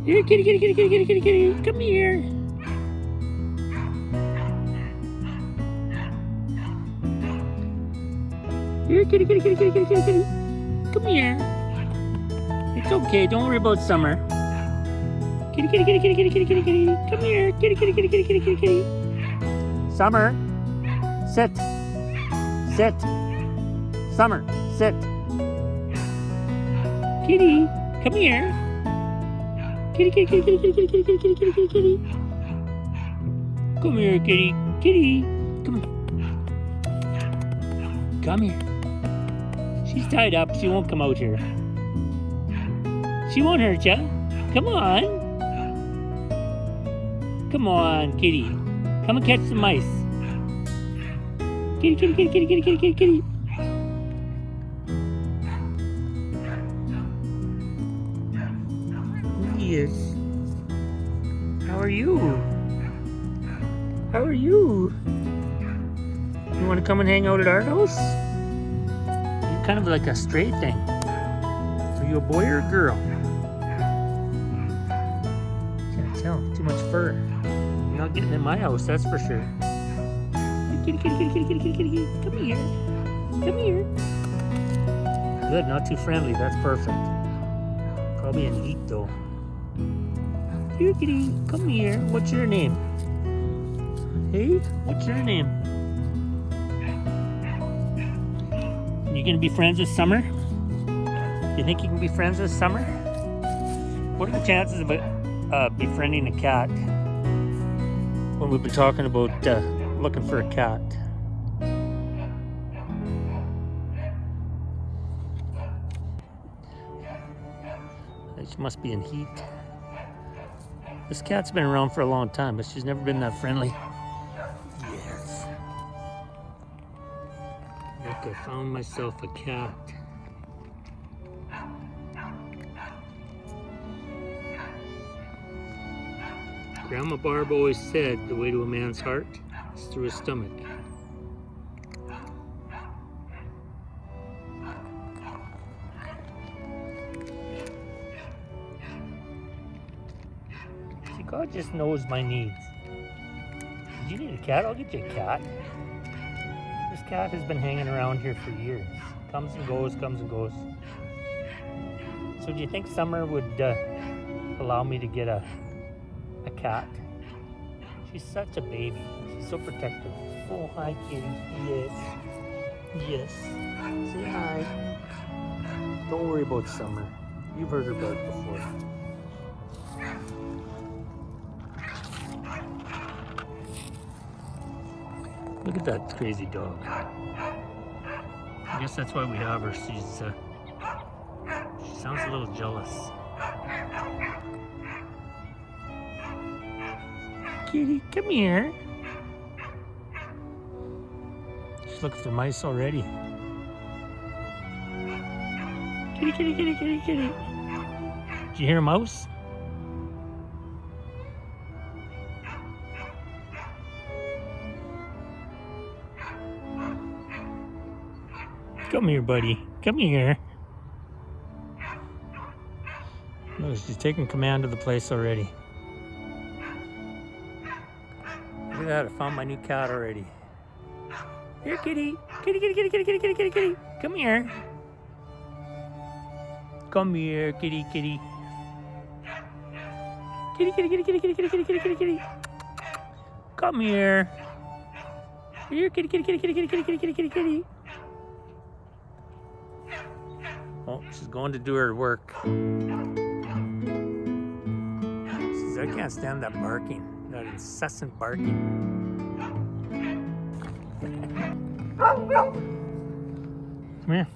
Here, kitty, kitty, kitty, kitty, kitty, kitty, kitty. Come here. Here, kitty, kitty, kitty, kitty, kitty, kitty, kitty. Come here. It's okay. Don't worry about Summer. Kitty, kitty, kitty, kitty, kitty, kitty, kitty, kitty. Come here. Kitty, kitty, kitty, kitty, kitty, kitty, kitty. Summer, sit. Sit. Summer, sit. Kitty, come here. Kitty, kitty, kitty, kitty, kitty, kitty, kitty, kitty, kitty, kitty, kitty. Come here, kitty, kitty. Come here. Come here. She's tied up. She won't come out here. She won't hurt ya. Come on. Come on, kitty. Come and catch some mice. Kitty, kitty, kitty, kitty, kitty, kitty, kitty, kitty. Yes. How are you? How are you? You want to come and hang out at our house? You're kind of like a stray thing. Are you a boy or a girl? Can't tell. Too much fur. You're not getting in my house, that's for sure. Kitty, kitty, kitty, kitty, kitty, kitty, kitty, kitty. Come here. Come here. Good, not too friendly. That's perfect. Probably in heat though. Here, kitty. Come here. What's your name? Hey, what's your name? You gonna be friends with Summer? You think you can be friends with Summer? What are the chances of befriending a cat when we've been talking about looking for a cat? She must be in heat. This cat's been around for a long time, but she's never been that friendly. Yes. Look, I found myself a cat. Grandma Barb always said the way to a man's heart is through his stomach. See, God just knows my needs. Do you need a cat? I'll get you a cat. This cat has been hanging around here for years. Comes and goes, comes and goes. So do you think Summer would allow me to get a cat? She's such a baby. She's so protective. Oh, hi, kitty. Yes. Yes. Say hi. Don't worry about Summer. You've heard her bark before. Look at that crazy dog. I guess that's why we have her. She sounds a little jealous. Kitty, come here. She's looking for mice already. Kitty, kitty, kitty, kitty, kitty. Did you hear a mouse? Come here, buddy. Come here. No, she's taking command of the place already. Look at that, I found my new cat already. Here, kitty. Kitty, kitty, kitty, kitty, kitty, kitty, kitty, kitty. Come here. Come here, kitty, kitty. Kitty, kitty, kitty, kitty, kitty, kitty, kitty, kitty, kitty, kitty. Come here. Here, kitty, kitty, kitty, kitty, kitty, kitty, kitty, kitty, kitty, kitty. Oh, she's going to do her work. She says, I can't stand that barking, that incessant barking. Come here.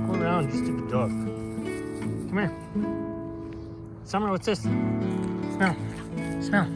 Go around, you stupid dog. Come here. Summer, what's this? Smell. Smell.